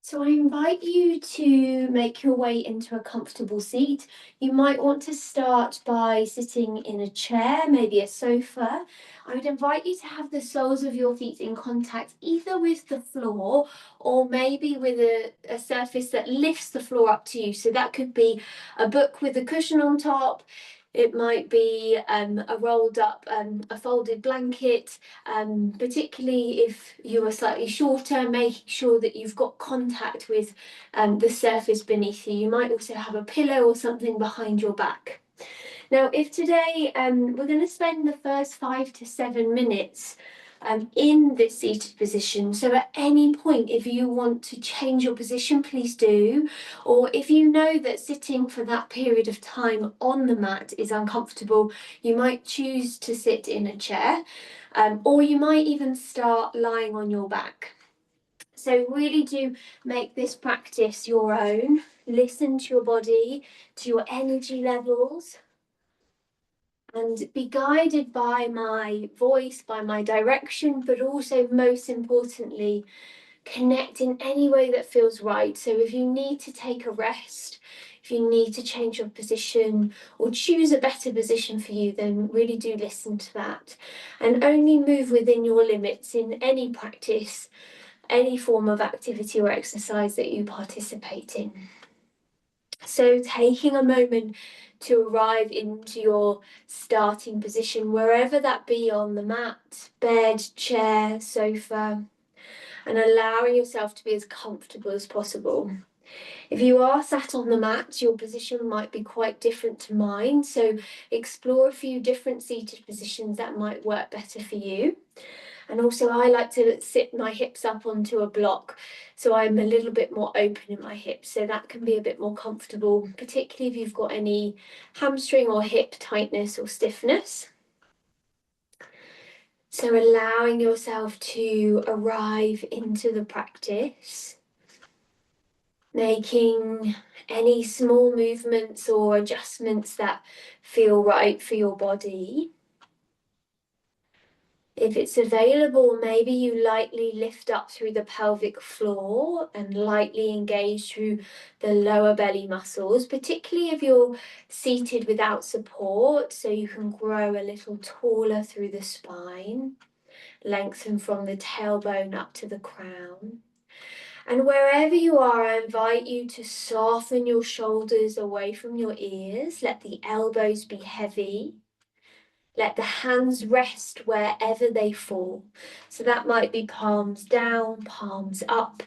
So I invite you to make your way into a comfortable seat. You might want to start by sitting in a chair, maybe a sofa. I would invite you to have the soles of your feet in contact either with the floor or maybe with a surface that lifts the floor up to you. So that could be a book with a cushion on top. It might be a rolled up, a folded blanket. Particularly if you are slightly shorter, making sure that you've got contact with the surface beneath you. You might also have a pillow or something behind your back. Now, if today we're going to spend the first 5 to 7 minutes in this seated position, so at any point if you want to change your position, please do, or if you know that sitting for that period of time on the mat is uncomfortable, you might choose to sit in a chair, or you might even start lying on your back. So really do make this practice your own. Listen to your body, to your energy levels, and be guided by my voice, by my direction, but also most importantly, connect in any way that feels right. So if you need to take a rest, if you need to change your position or choose a better position for you, then really do listen to that. And only move within your limits in any practice, any form of activity or exercise that you participate in. So taking a moment to arrive into your starting position, wherever that be, on the mat, bed, chair, sofa, and allowing yourself to be as comfortable as possible. If you are sat on the mat, your position might be quite different to mine, so explore a few different seated positions that might work better for you. And also I like to sit my hips up onto a block, so I'm a little bit more open in my hips, so that can be a bit more comfortable, particularly if you've got any hamstring or hip tightness or stiffness. So allowing yourself to arrive into the practice, making any small movements or adjustments that feel right for your body. If it's available, maybe you lightly lift up through the pelvic floor and lightly engage through the lower belly muscles, particularly if you're seated without support, so you can grow a little taller through the spine, lengthen from the tailbone up to the crown. And wherever you are, I invite you to soften your shoulders away from your ears. Let the elbows be heavy. Let the hands rest wherever they fall. So that might be palms down, palms up.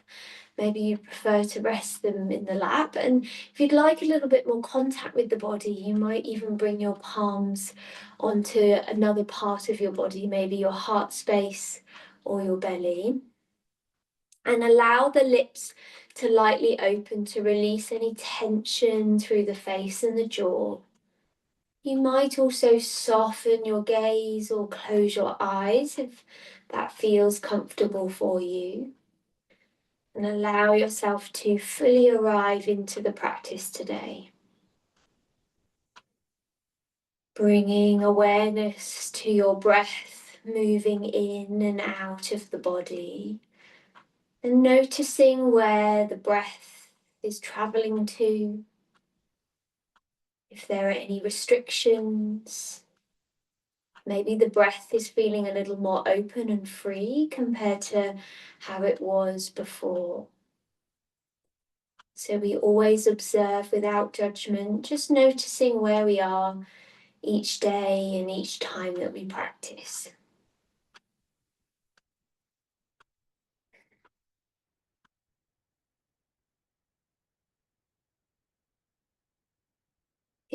Maybe you prefer to rest them in the lap. And if you'd like a little bit more contact with the body, you might even bring your palms onto another part of your body, maybe your heart space or your belly. And allow the lips to lightly open to release any tension through the face and the jaw. You might also soften your gaze or close your eyes if that feels comfortable for you. And allow yourself to fully arrive into the practice today. Bringing awareness to your breath, moving in and out of the body. And noticing where the breath is traveling to. If there are any restrictions, maybe the breath is feeling a little more open and free compared to how it was before. So we always observe without judgment, just noticing where we are each day and each time that we practice.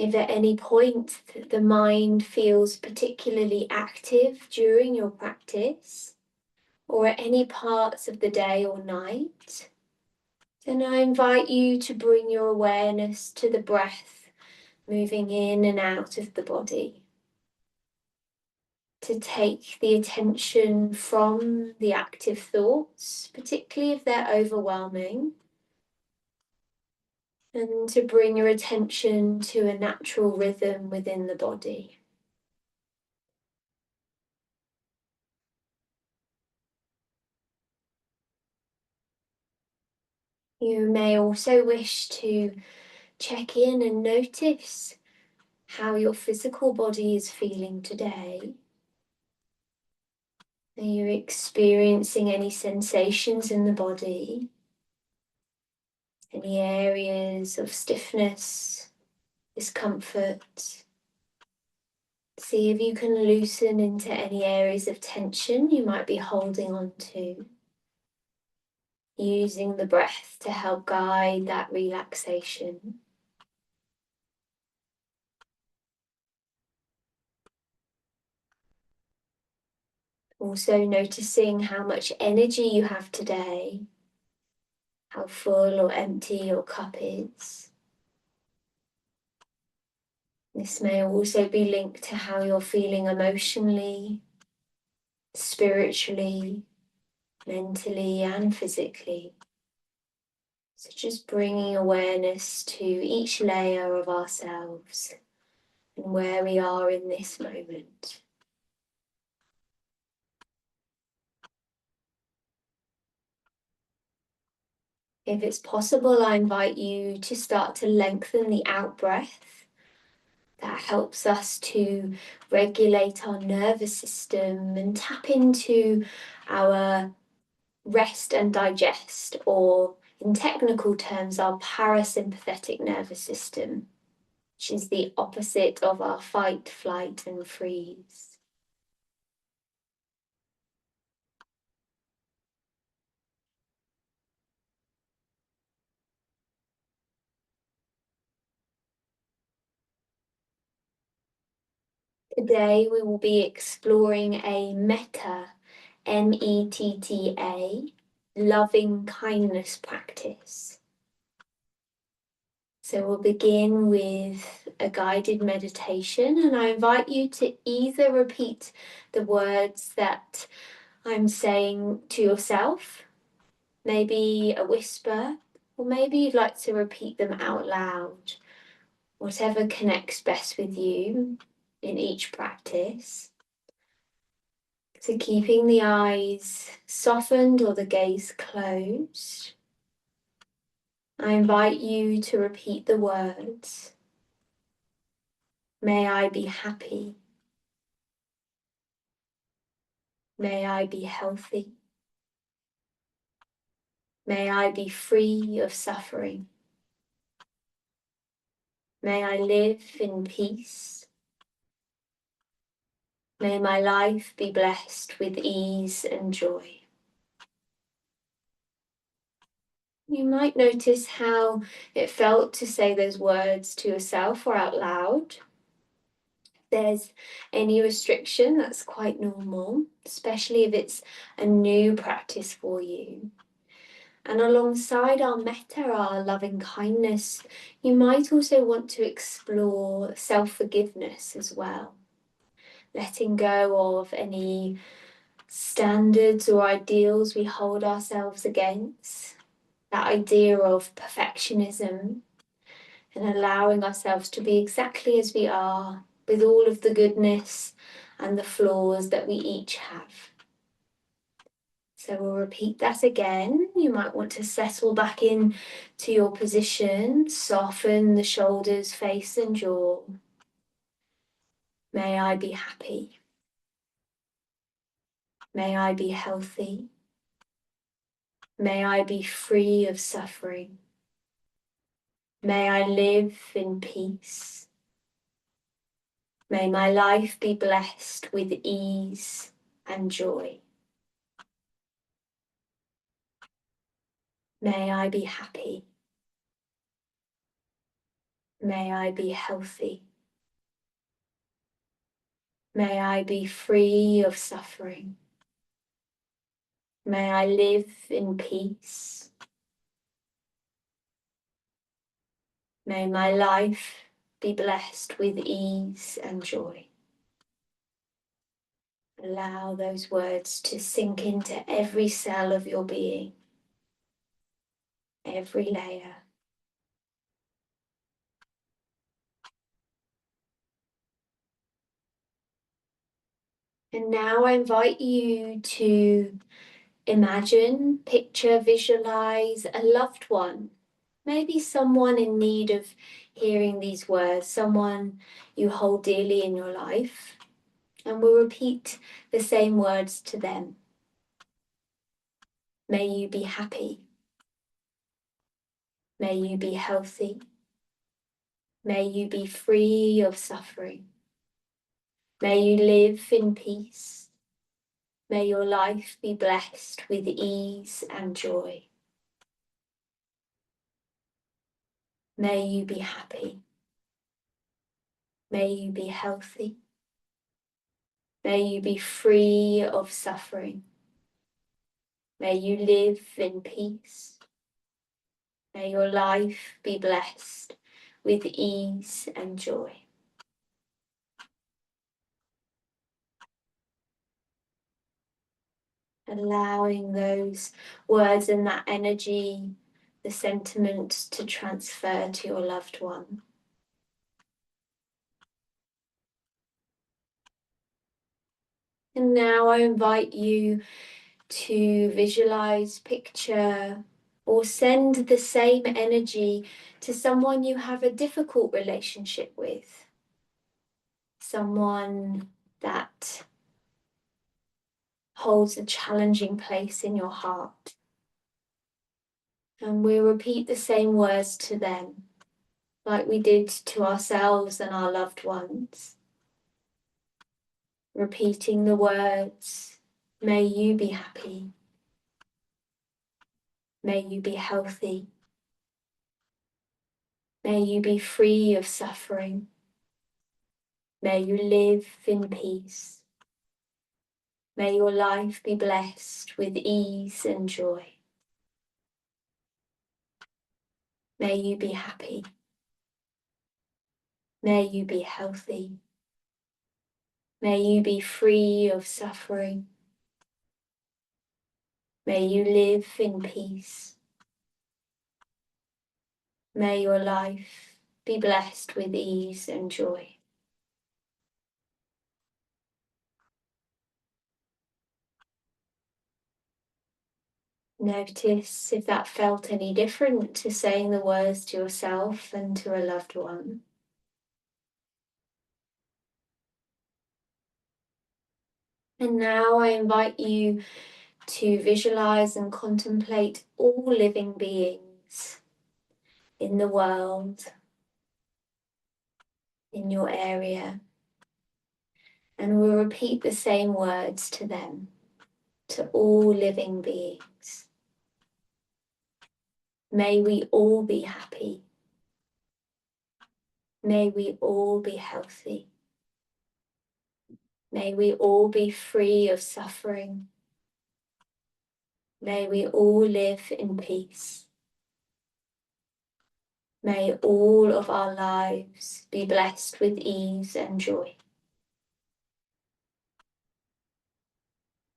If at any point the mind feels particularly active during your practice, or at any parts of the day or night, then I invite you to bring your awareness to the breath moving in and out of the body. To take the attention from the active thoughts, particularly if they're overwhelming, and to bring your attention to a natural rhythm within the body. You may also wish to check in and notice how your physical body is feeling today. Are you experiencing any sensations in the body? Any areas of stiffness, discomfort? See if you can loosen into any areas of tension you might be holding on to, using the breath to help guide that relaxation. Also noticing how much energy you have today, how full or empty your cup is. This may also be linked to how you're feeling emotionally, spiritually, mentally, and physically. So just bringing awareness to each layer of ourselves and where we are in this moment. If it's possible, I invite you to start to lengthen the out breath. That helps us to regulate our nervous system and tap into our rest and digest, or in technical terms, our parasympathetic nervous system, which is the opposite of our fight, flight, and freeze. Today we will be exploring a metta, METTA, loving kindness practice. So we'll begin with a guided meditation, and I invite you to either repeat the words that I'm saying to yourself, maybe a whisper, or maybe you'd like to repeat them out loud, whatever connects best with you in each practice. So keeping the eyes softened or the gaze closed, I invite you to repeat the words, may I be happy, may I be healthy, may I be free of suffering, may I live in peace, may my life be blessed with ease and joy. You might notice how it felt to say those words to yourself or out loud. If there's any restriction, that's quite normal, especially if it's a new practice for you. And alongside our metta, our loving kindness, you might also want to explore self-forgiveness as well. Letting go of any standards or ideals we hold ourselves against. That idea of perfectionism, and allowing ourselves to be exactly as we are, with all of the goodness and the flaws that we each have. So we'll repeat that again. You might want to settle back in to your position, soften the shoulders, face and jaw. May I be happy. May I be healthy. May I be free of suffering. May I live in peace. May my life be blessed with ease and joy. May I be happy. May I be healthy. May I be free of suffering. May I live in peace. May my life be blessed with ease and joy. Allow those words to sink into every cell of your being, every layer. And now I invite you to Imagine, picture, visualize a loved one, maybe someone in need of hearing these words, someone you hold dearly in your life, and we'll repeat the same words to them. May you be happy. May you be healthy. May you be free of suffering. May you live in peace. May your life be blessed with ease and joy. May you be happy. May you be healthy. May you be free of suffering. May you live in peace. May your life be blessed with ease and joy. Allowing those words and that energy, the sentiment to transfer to your loved one. And now I invite you to visualize, picture, or send the same energy to someone you have a difficult relationship with. Someone that holds a challenging place in your heart. And we'll repeat the same words to them, like we did to ourselves and our loved ones. Repeating the words, may you be happy. May you be healthy. May you be free of suffering. May you live in peace. May your life be blessed with ease and joy. May you be happy. May you be healthy. May you be free of suffering. May you live in peace. May your life be blessed with ease and joy. Notice if that felt any different to saying the words to yourself and to a loved one. And now I invite you to visualize and contemplate all living beings in the world, in your area, and we'll repeat the same words to them, to all living beings. May we all be happy. May we all be healthy. May we all be free of suffering. May we all live in peace. May all of our lives be blessed with ease and joy.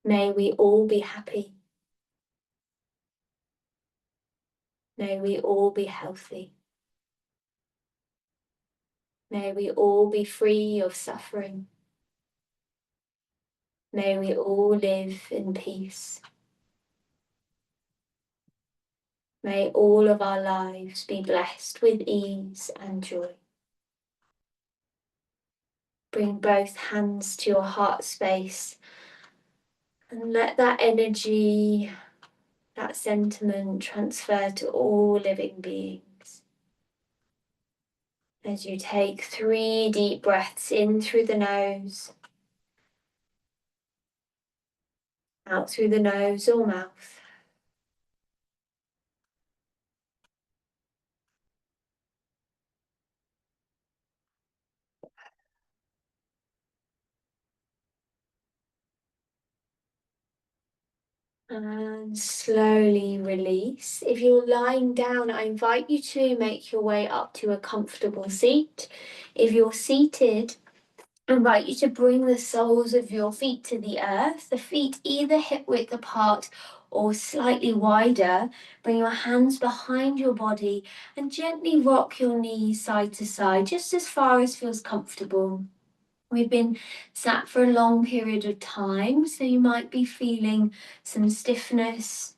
May we all be happy. May we all be healthy. May we all be free of suffering. May we all live in peace. May all of our lives be blessed with ease and joy. Bring both hands to your heart space and let that energy, that sentiment transfer to all living beings. As you take 3 deep breaths in through the nose, out through the nose or mouth. And slowly release. If you're lying down, I invite you to make your way up to a comfortable seat. If you're seated, I invite you to bring the soles of your feet to the earth, the feet either hip width apart or slightly wider. Bring your hands behind your body and gently rock your knees side to side, just as far as feels comfortable. We've been sat for a long period of time, so you might be feeling some stiffness,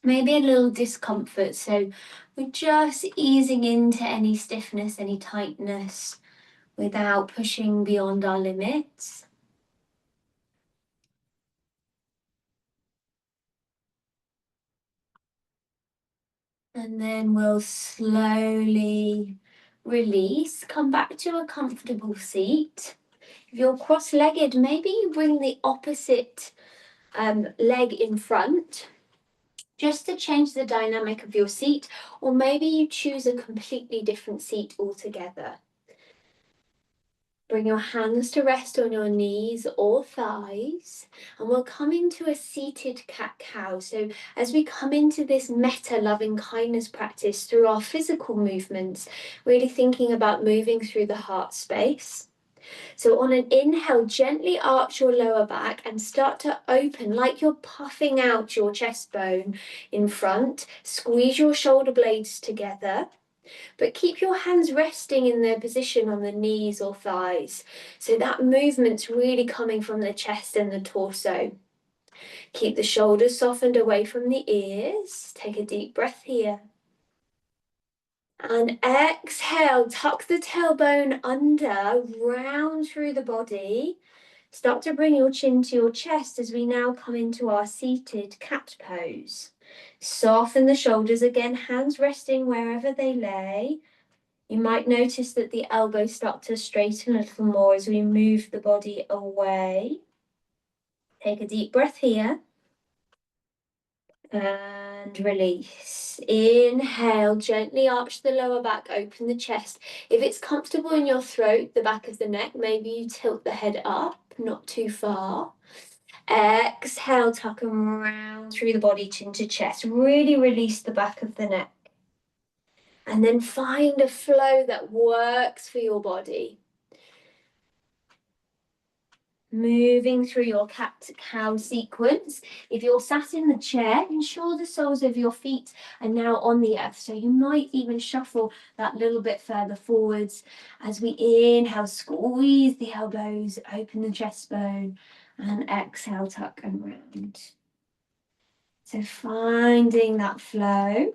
maybe a little discomfort. So we're just easing into any stiffness, any tightness without pushing beyond our limits. And then we'll slowly release, come back to a comfortable seat. If you're cross-legged, maybe you bring the opposite leg in front, just to change the dynamic of your seat, or maybe you choose a completely different seat altogether. Bring your hands to rest on your knees or thighs, and we'll come into a seated cat-cow. So as we come into this metta-loving kindness practice through our physical movements, really thinking about moving through the heart space. So on an inhale, gently arch your lower back and start to open like you're puffing out your chest bone in front. Squeeze your shoulder blades together, but keep your hands resting in their position on the knees or thighs. So that movement's really coming from the chest and the torso. Keep the shoulders softened away from the ears. Take a deep breath here. And exhale, tuck the tailbone under, round through the body. Start to bring your chin to your chest as we now come into our seated cat pose. Soften the shoulders again, hands resting wherever they lay. You might notice that the elbows start to straighten a little more as we move the body away. Take a deep breath here. And release. Inhale, gently arch the lower back, open the chest. If it's comfortable in your throat, the back of the neck, maybe you tilt the head up, not too far. Exhale, tuck them round through the body, chin to chest. Really release the back of the neck. And then find a flow that works for your body. Moving through your cat-cow sequence. If you're sat in the chair, ensure the soles of your feet are now on the earth. So you might even shuffle that little bit further forwards. As we inhale, squeeze the elbows, open the chest bone, and exhale, tuck and round. So finding that flow.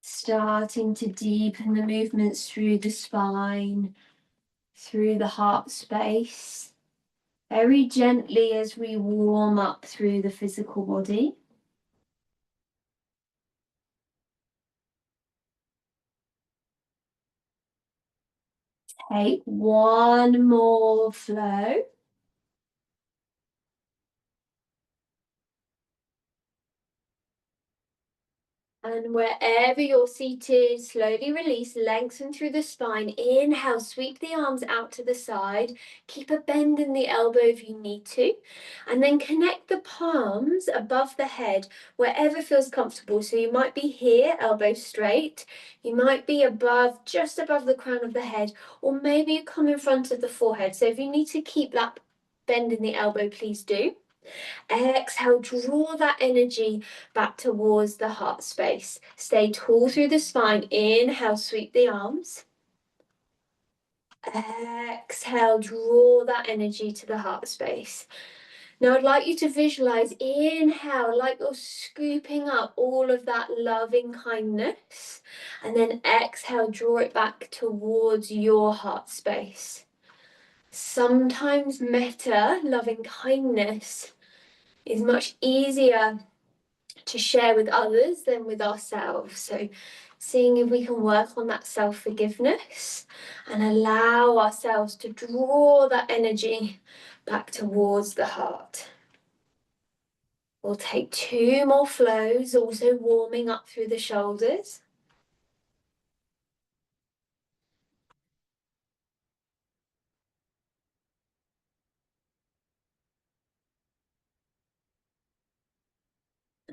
Starting to deepen the movements through the spine, through the heart space, very gently as we warm up through the physical body. Take one more flow. And wherever you're seated, slowly release, lengthen through the spine. Inhale, sweep the arms out to the side. Keep a bend in the elbow if you need to. And then connect the palms above the head, wherever feels comfortable. So you might be here, elbow straight. You might be above, just above the crown of the head, or maybe you come in front of the forehead. So if you need to keep that bend in the elbow, please do. Exhale, draw that energy back towards the heart space. Stay tall through the spine. Inhale, sweep the arms. Exhale, draw that energy to the heart space. Now I'd like you to visualize, inhale, like you're scooping up all of that loving kindness. And then exhale, draw it back towards your heart space. Sometimes metta, loving kindness, is much easier to share with others than with ourselves. So seeing if we can work on that self-forgiveness and allow ourselves to draw that energy back towards the heart. We'll take 2 more flows, also warming up through the shoulders.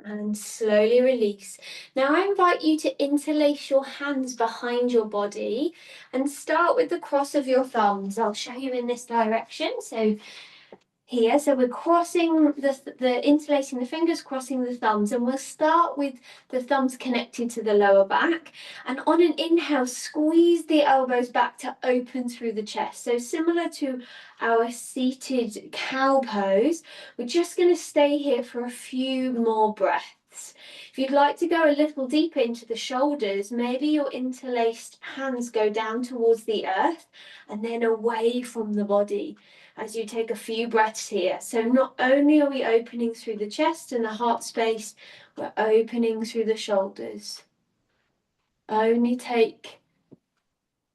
And slowly release. Now I invite you to interlace your hands behind your body and start with the cross of your thumbs. I'll show you in this direction. So here. So we're crossing interlacing the fingers, crossing the thumbs, and we'll start with the thumbs connected to the lower back. And on an inhale, squeeze the elbows back to open through the chest. So similar to our seated cow pose, we're just going to stay here for a few more breaths. If you'd like to go a little deeper into the shoulders, maybe your interlaced hands go down towards the earth and then away from the body as you take a few breaths here. So not only are we opening through the chest and the heart space, we're opening through the shoulders. Only take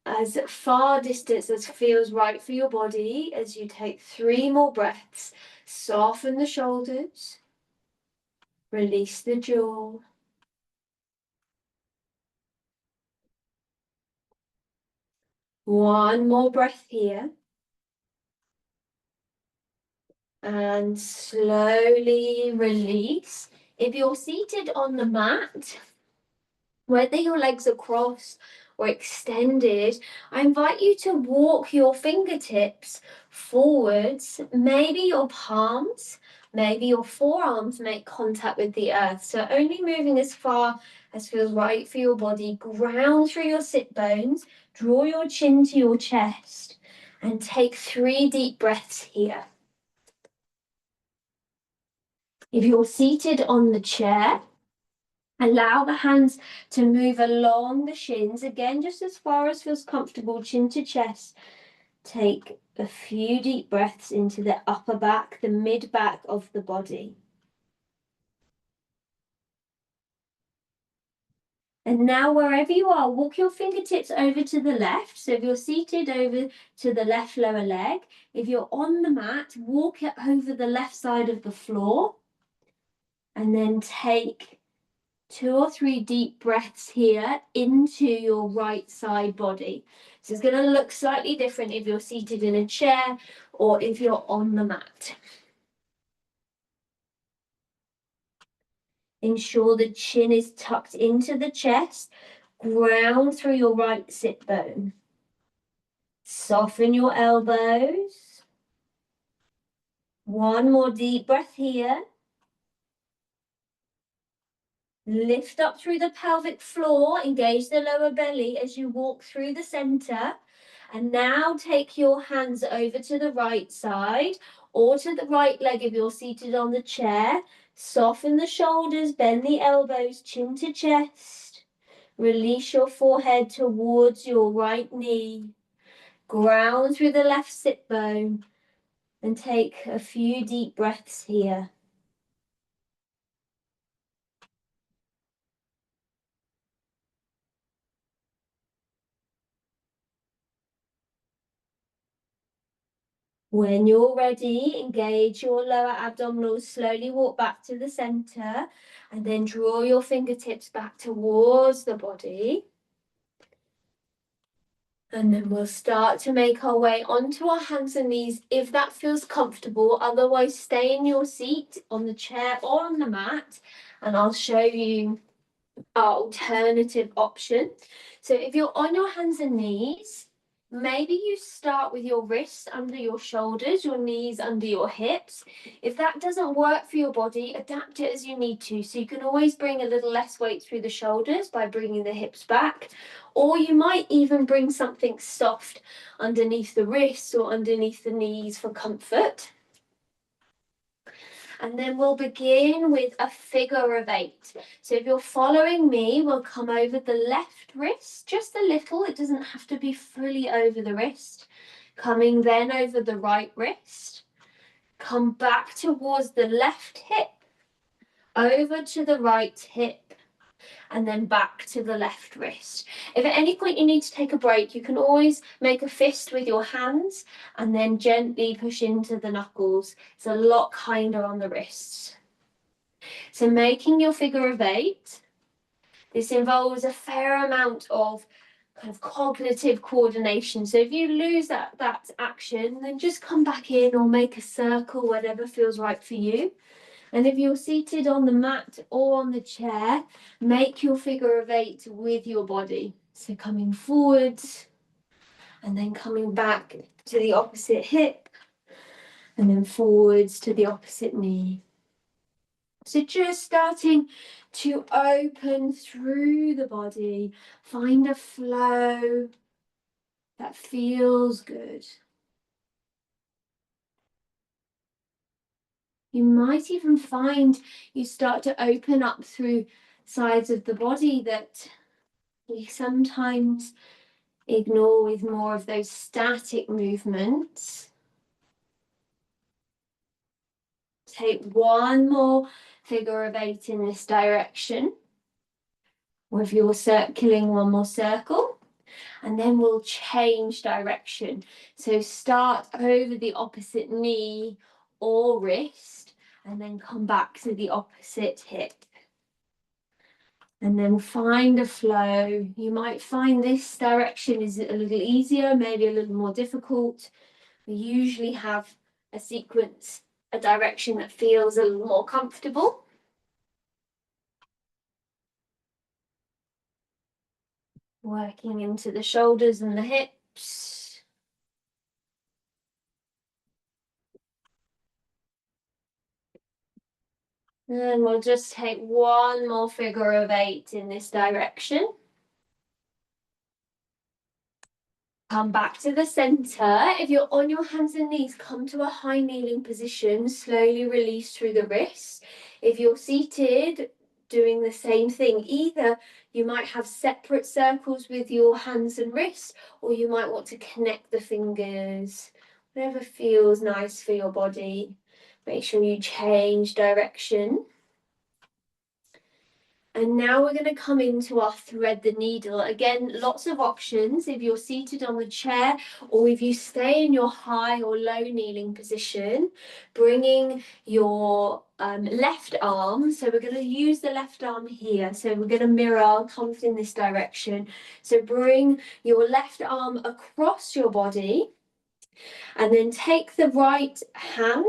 as far distance as feels right for your body as you take 3 more breaths. Soften the shoulders, release the jaw. One more breath here. And slowly release. If you're seated on the mat, whether your legs are crossed or extended, I invite you to walk your fingertips forwards, maybe your palms, maybe your forearms make contact with the earth. So only moving as far as feels right for your body. Ground through your sit bones, draw your chin to your chest, and take 3 deep breaths here. If you're seated on the chair, allow the hands to move along the shins, again, just as far as feels comfortable, chin to chest. Take a few deep breaths into the upper back, the mid back of the body. And now, wherever you are, walk your fingertips over to the left. So if you're seated, over to the left lower leg. If you're on the mat, walk it over the left side of the floor. And then take 2 or 3 deep breaths here into your right side body. So it's going to look slightly different if you're seated in a chair or if you're on the mat. Ensure the chin is tucked into the chest. Ground through your right sit bone. Soften your elbows. One more deep breath here. Lift up through the pelvic floor, engage the lower belly as you walk through the center. And now take your hands over to the right side or to the right leg if you're seated on the chair. Soften the shoulders, bend the elbows, chin to chest. Release your forehead towards your right knee. Ground through the left sit bone and take a few deep breaths here. When you're ready, engage your lower abdominals, slowly walk back to the center, and then draw your fingertips back towards the body. And then we'll start to make our way onto our hands and knees if that feels comfortable. Otherwise, stay in your seat on the chair or on the mat, and I'll show you our alternative option. So if you're on your hands and knees, maybe you start with your wrists under your shoulders, your knees under your hips. If that doesn't work for your body, adapt it as you need to. So you can always bring a little less weight through the shoulders by bringing the hips back, or you might even bring something soft underneath the wrists or underneath the knees for comfort. And then we'll begin with a figure of 8. So if you're following me, we'll come over the left wrist, just a little. It doesn't have to be fully over the wrist. Coming then over the right wrist. Come back towards the left hip, over to the right hip, and then back to the left wrist. If at any point you need to take a break, you can always make a fist with your hands and then gently push into the knuckles. It's a lot kinder on the wrists. So making your figure of 8, this involves a fair amount of kind of cognitive coordination. So if you lose that action, then just come back in or make a circle, whatever feels right for you. And if you're seated on the mat or on the chair, make your figure of 8 with your body. So coming forwards and then coming back to the opposite hip and then forwards to the opposite knee. So just starting to open through the body, find a flow that feels good. You might even find you start to open up through sides of the body that we sometimes ignore with more of those static movements. Take one more figure of 8 in this direction, or if you're circling, one more circle, and then we'll change direction. So start over the opposite knee or wrist, and then come back to the opposite hip. And then find a flow. You might find this direction is a little easier, maybe a little more difficult. We usually have a sequence, a direction that feels a little more comfortable. Working into the shoulders and the hips. And we'll just take one more figure of 8 in this direction. Come back to the center. If you're on your hands and knees, come to a high kneeling position. Slowly release through the wrists. If you're seated, doing the same thing. Either you might have separate circles with your hands and wrists, or you might want to connect the fingers. Whatever feels nice for your body. Make sure you change direction. And now we're going to come into our thread the needle. Again, lots of options if you're seated on the chair, or if you stay in your high or low kneeling position, bringing your left arm. So we're going to use the left arm here. So we're going to mirror, come in this direction. So bring your left arm across your body, and then take the right hand,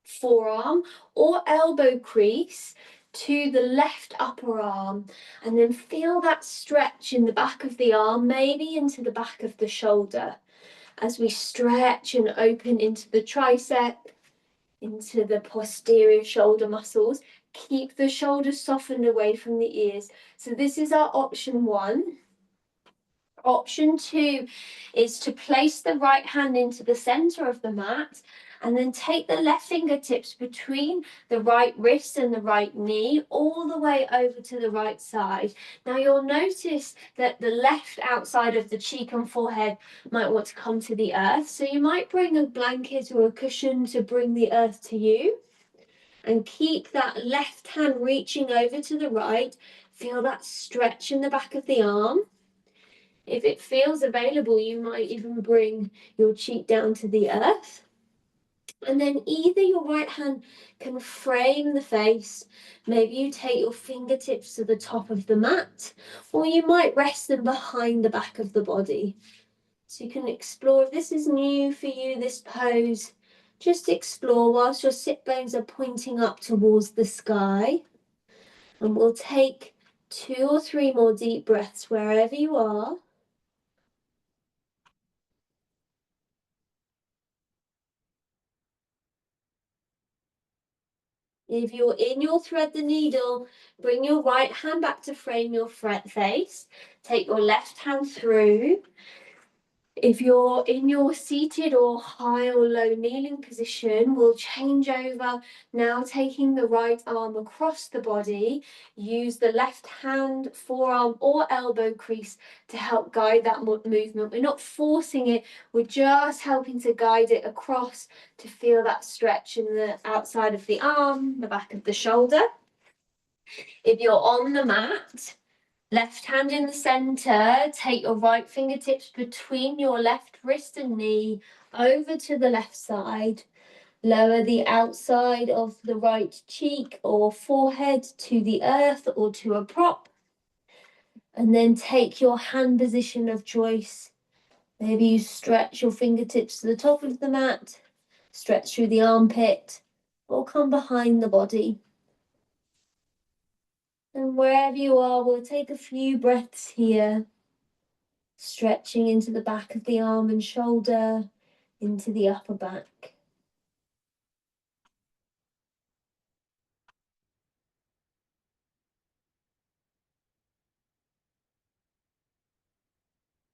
forearm or elbow crease to the left upper arm, and then feel that stretch in the back of the arm, maybe into the back of the shoulder, as we stretch and open into the tricep, into the posterior shoulder muscles. Keep the shoulders softened away from the ears. So this is our option 1. Option 2 is to place the right hand into the center of the mat, and then take the left fingertips between the right wrist and the right knee all the way over to the right side. Now you'll notice that the left outside of the cheek and forehead might want to come to the earth. So you might bring a blanket or a cushion to bring the earth to you. And keep that left hand reaching over to the right. Feel that stretch in the back of the arm. If it feels available, you might even bring your cheek down to the earth. And then either your right hand can frame the face. Maybe you take your fingertips to the top of the mat, or you might rest them behind the back of the body. So you can explore, if this is new for you, this pose, just explore whilst your sit bones are pointing up towards the sky. And we'll take 2 or 3 more deep breaths wherever you are. If you're in your thread the needle, bring your right hand back to frame your face. Take your left hand through. If you're in your seated or high or low kneeling position, we'll change over, now taking the right arm across the body. Use the left hand, forearm or elbow crease to help guide that movement. We're not forcing it, we're just helping to guide it across to feel that stretch in the outside of the arm, the back of the shoulder. If you're on the mat, left hand in the center, take your right fingertips between your left wrist and knee over to the left side. Lower the outside of the right cheek or forehead to the earth or to a prop. And then take your hand position of choice. Maybe you stretch your fingertips to the top of the mat, stretch through the armpit, or come behind the body. And wherever you are, we'll take a few breaths here. Stretching into the back of the arm and shoulder, into the upper back.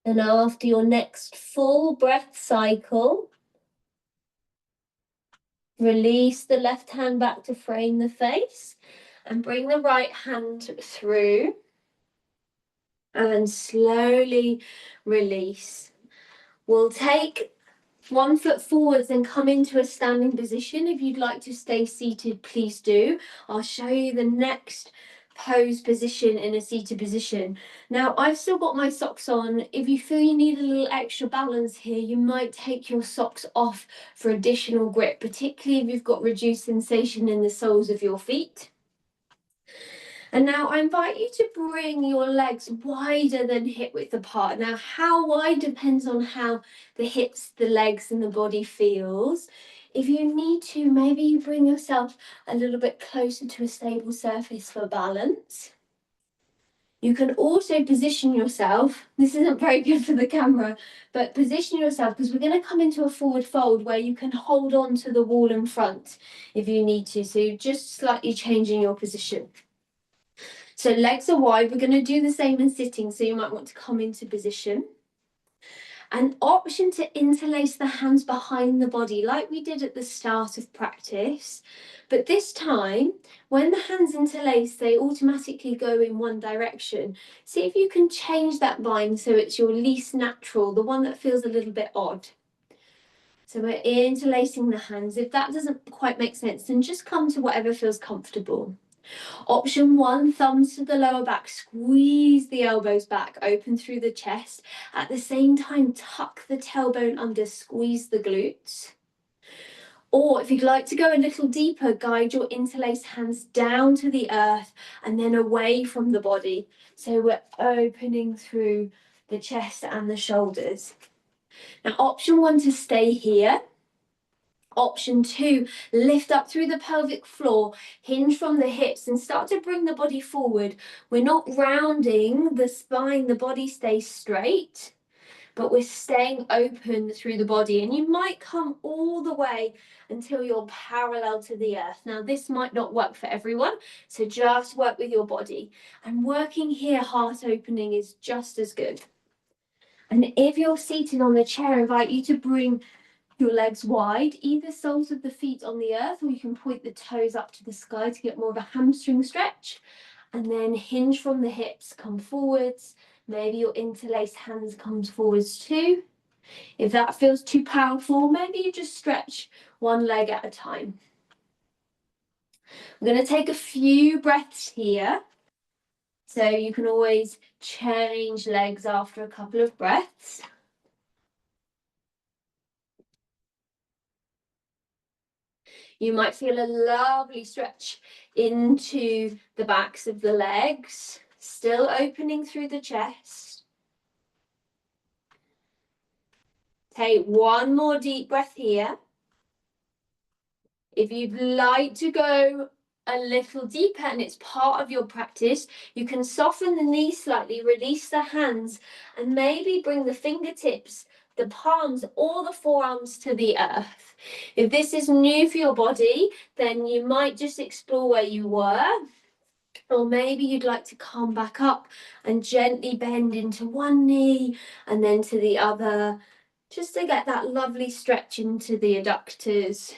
And after your next full breath cycle, release the left hand back to frame the face and bring the right hand through and slowly release. We'll take 1 foot forwards and come into a standing position. If you'd like to stay seated, please do. I'll show you the next pose position in a seated position. Now, I've still got my socks on. If you feel you need a little extra balance here, you might take your socks off for additional grip, particularly if you've got reduced sensation in the soles of your feet. And now I invite you to bring your legs wider than hip width apart. Now, how wide depends on how the hips, the legs, and the body feels. If you need to, maybe you bring yourself a little bit closer to a stable surface for balance. You can also position yourself. This isn't very good for the camera, but position yourself because we're going to come into a forward fold where you can hold on to the wall in front if you need to. So you're just slightly changing your position. So legs are wide. We're going to do the same in sitting. So you might want to come into position. An option to interlace the hands behind the body like we did at the start of practice. But this time, when the hands interlace, they automatically go in one direction. See if you can change that bind so it's your least natural, the one that feels a little bit odd. So we're interlacing the hands. If that doesn't quite make sense, then just come to whatever feels comfortable. Option 1, thumbs to the lower back, squeeze the elbows back, open through the chest. At the same time, tuck the tailbone under, squeeze the glutes. Or if you'd like to go a little deeper, guide your interlaced hands down to the earth and then away from the body. So we're opening through the chest and the shoulders. Now, option 1 to stay here. Option 2, lift up through the pelvic floor, hinge from the hips and start to bring the body forward. We're not rounding the spine, the body stays straight, but we're staying open through the body. And you might come all the way until you're parallel to the earth. Now, this might not work for everyone, so just work with your body. And working here, heart opening is just as good. And if you're seated on the chair, I invite you to bring your legs wide, either soles of the feet on the earth, or you can point the toes up to the sky to get more of a hamstring stretch. And then hinge from the hips, come forwards. Maybe your interlaced hands comes forwards too. If that feels too powerful, maybe you just stretch one leg at a time. I'm going to take a few breaths here. So you can always change legs after a couple of breaths. You might feel a lovely stretch into the backs of the legs, still opening through the chest. Take one more deep breath here. If you'd like to go a little deeper and it's part of your practice, you can soften the knees slightly, release the hands, and maybe bring the fingertips, the palms or the forearms to the earth. If this is new for your body, then you might just explore where you were, or maybe you'd like to come back up and gently bend into one knee and then to the other, just to get that lovely stretch into the adductors.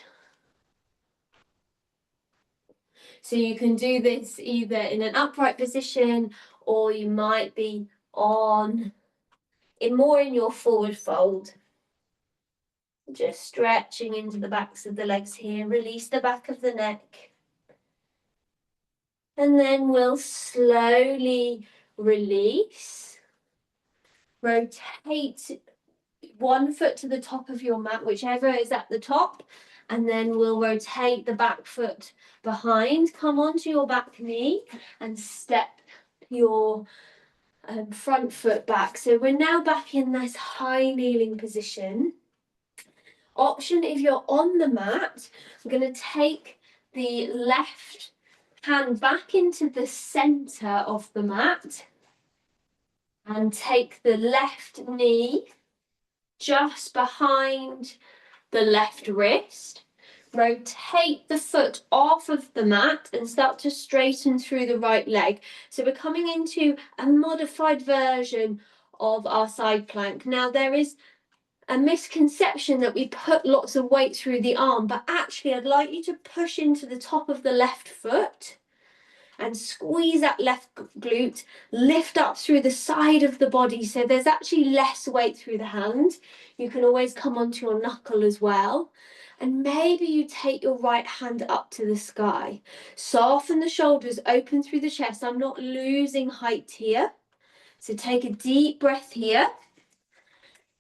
So you can do this either in an upright position, or you might be more in your forward fold. Just stretching into the backs of the legs here. Release the back of the neck. And then we'll slowly release. Rotate one foot to the top of your mat, whichever is at the top. And then we'll rotate the back foot behind. Come onto your back knee and step your front foot back. So we're now back in this high kneeling position. Option, if you're on the mat, I'm going to take the left hand back into the center of the mat and take the left knee just behind the left wrist. Rotate the foot off of the mat and start to straighten through the right leg. So we're coming into a modified version of our side plank. Now there is a misconception that we put lots of weight through the arm, but actually I'd like you to push into the top of the left foot and squeeze that left glute, lift up through the side of the body. So there's actually less weight through the hand. You can always come onto your knuckle as well. And maybe you take your right hand up to the sky. Soften the shoulders, open through the chest. I'm not losing height here. So take a deep breath here.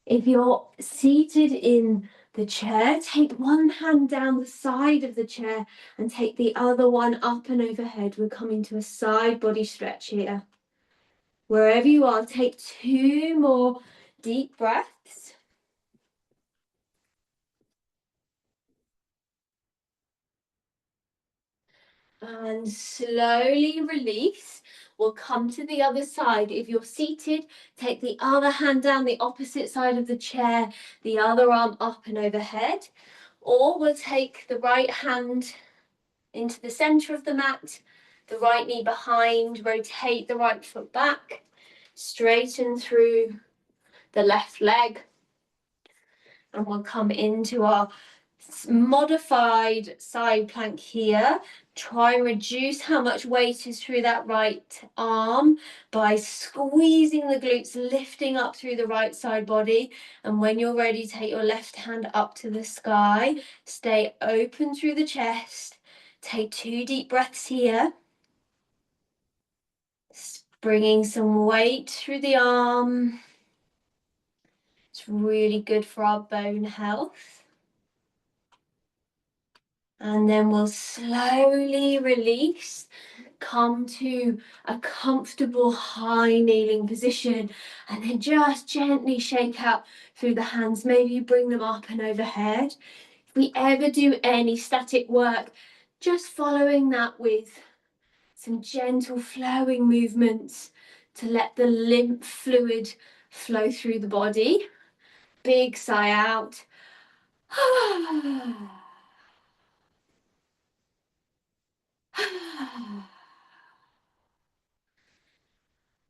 If you're seated in the chair, take one hand down the side of the chair and take the other one up and overhead. We're coming to a side body stretch here. Wherever you are, take 2 more deep breaths. And slowly release. We'll come to the other side. If you're seated, take the other hand down the opposite side of the chair, the other arm up and overhead. Or we'll take the right hand into the center of the mat, the right knee behind, rotate the right foot back, straighten through the left leg, and we'll come into our modified side plank here. Try and reduce how much weight is through that right arm by squeezing the glutes, lifting up through the right side body. And when you're ready, take your left hand up to the sky. Stay open through the chest. Take 2 deep breaths here. Bringing some weight through the arm. It's really good for our bone health. And then we'll slowly release, come to a comfortable high kneeling position, and then just gently shake out through the hands. Maybe you bring them up and overhead. If we ever do any static work, just following that with some gentle flowing movements to let the lymph fluid flow through the body. Big sigh out.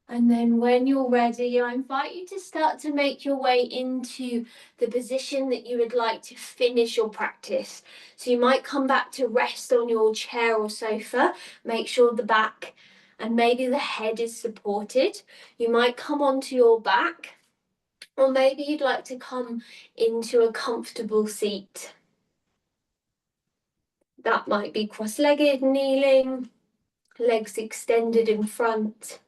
And then when you're ready, I invite you to start to make your way into the position that you would like to finish your practice. So you might come back to rest on your chair or sofa, make sure the back and maybe the head is supported. You might come onto your back, or maybe you'd like to come into a comfortable seat. That might be cross-legged, kneeling, legs extended in front.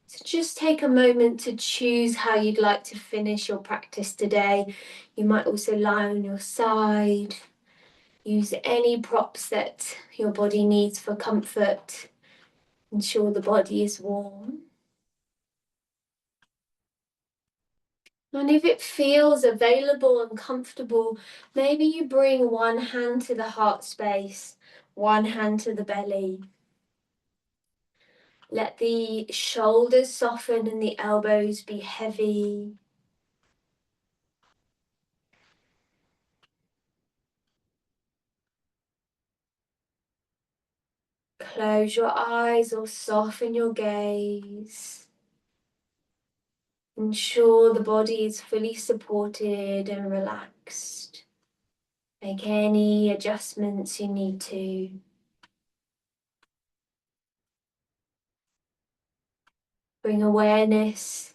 So just take a moment to choose how you'd like to finish your practice today. You might also lie on your side. Use any props that your body needs for comfort. Ensure the body is warm. And if it feels available and comfortable, maybe you bring one hand to the heart space, one hand to the belly. Let the shoulders soften and the elbows be heavy. Close your eyes or soften your gaze. Ensure the body is fully supported and relaxed. Make any adjustments you need to. Bring awareness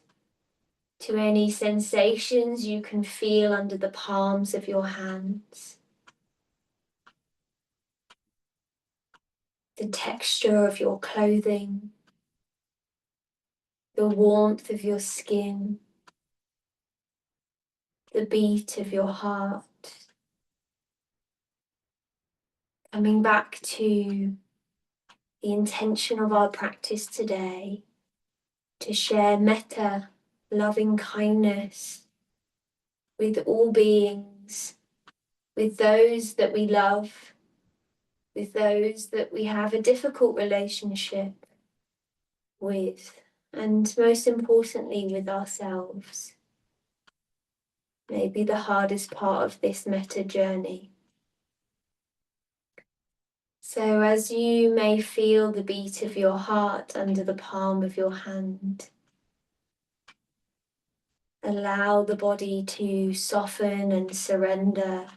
to any sensations you can feel under the palms of your hands. The texture of your clothing, the warmth of your skin, the beat of your heart. Coming back to the intention of our practice today, to share metta, loving kindness with all beings, with those that we love, with those that we have a difficult relationship with, and most importantly with ourselves. Maybe the hardest part of this metta journey. So as you may feel the beat of your heart under the palm of your hand, Allow the body to soften and surrender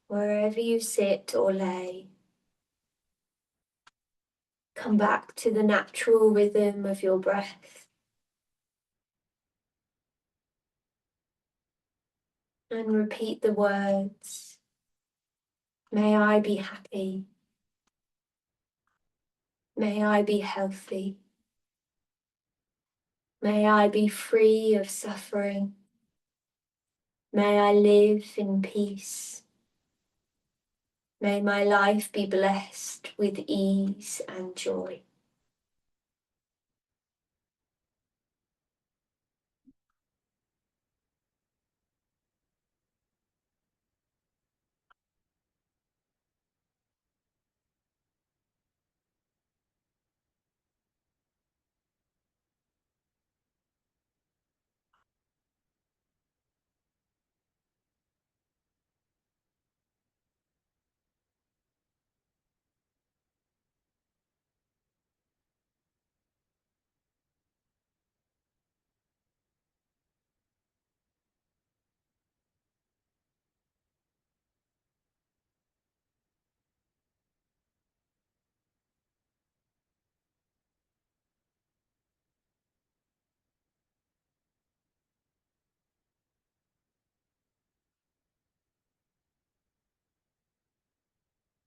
wherever you sit or lay. Come back to the natural rhythm of your breath. And repeat the words, may I be happy. May I be healthy. May I be free of suffering. May I live in peace. May my life be blessed with ease and joy.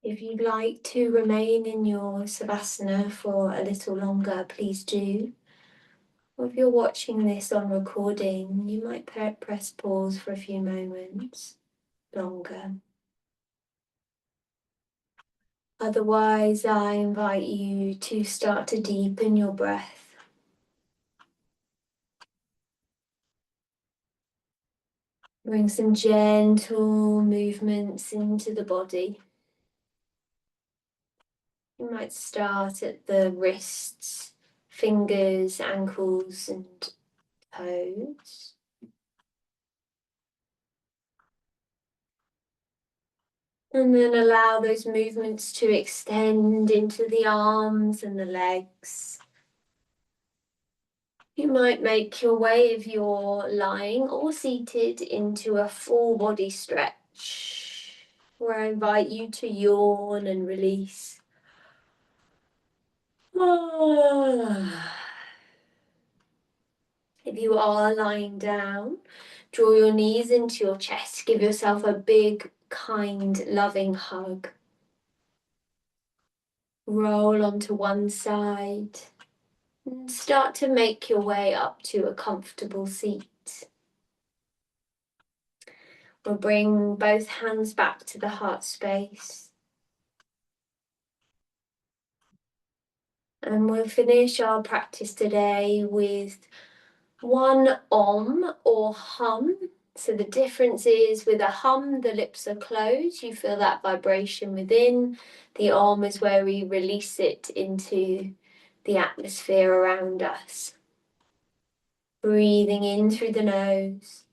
If you'd like to remain in your Savasana for a little longer, please do. Or if you're watching this on recording, you might press pause for a few moments longer. Otherwise, I invite you to start to deepen your breath. Bring some gentle movements into the body. You might start at the wrists, fingers, ankles, and toes. And then allow those movements to extend into the arms and the legs. You might make your way, if you're lying or seated, into a full body stretch, where I invite you to yawn and release. If you are lying down, draw your knees into your chest. Give yourself a big, kind, loving hug. Roll onto one side and start to make your way up to a comfortable seat. We'll bring both hands back to the heart space. And we'll finish our practice today with one om or hum. So the difference is, with a hum, the lips are closed. You feel that vibration within. The om is where we release it into the atmosphere around us. Breathing in through the nose.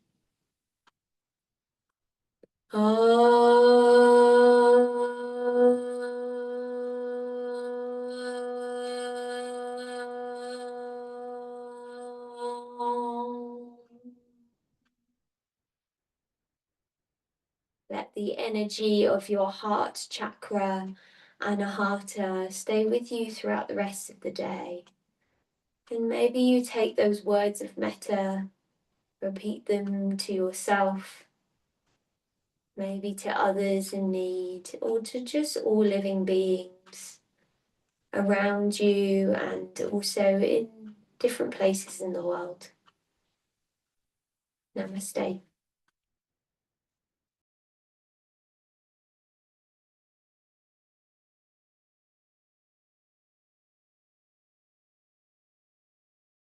Let the energy of your heart chakra, anahata, stay with you throughout the rest of the day. And maybe you take those words of metta, repeat them to yourself, maybe to others in need, or to just all living beings around you and also in different places in the world. Namaste.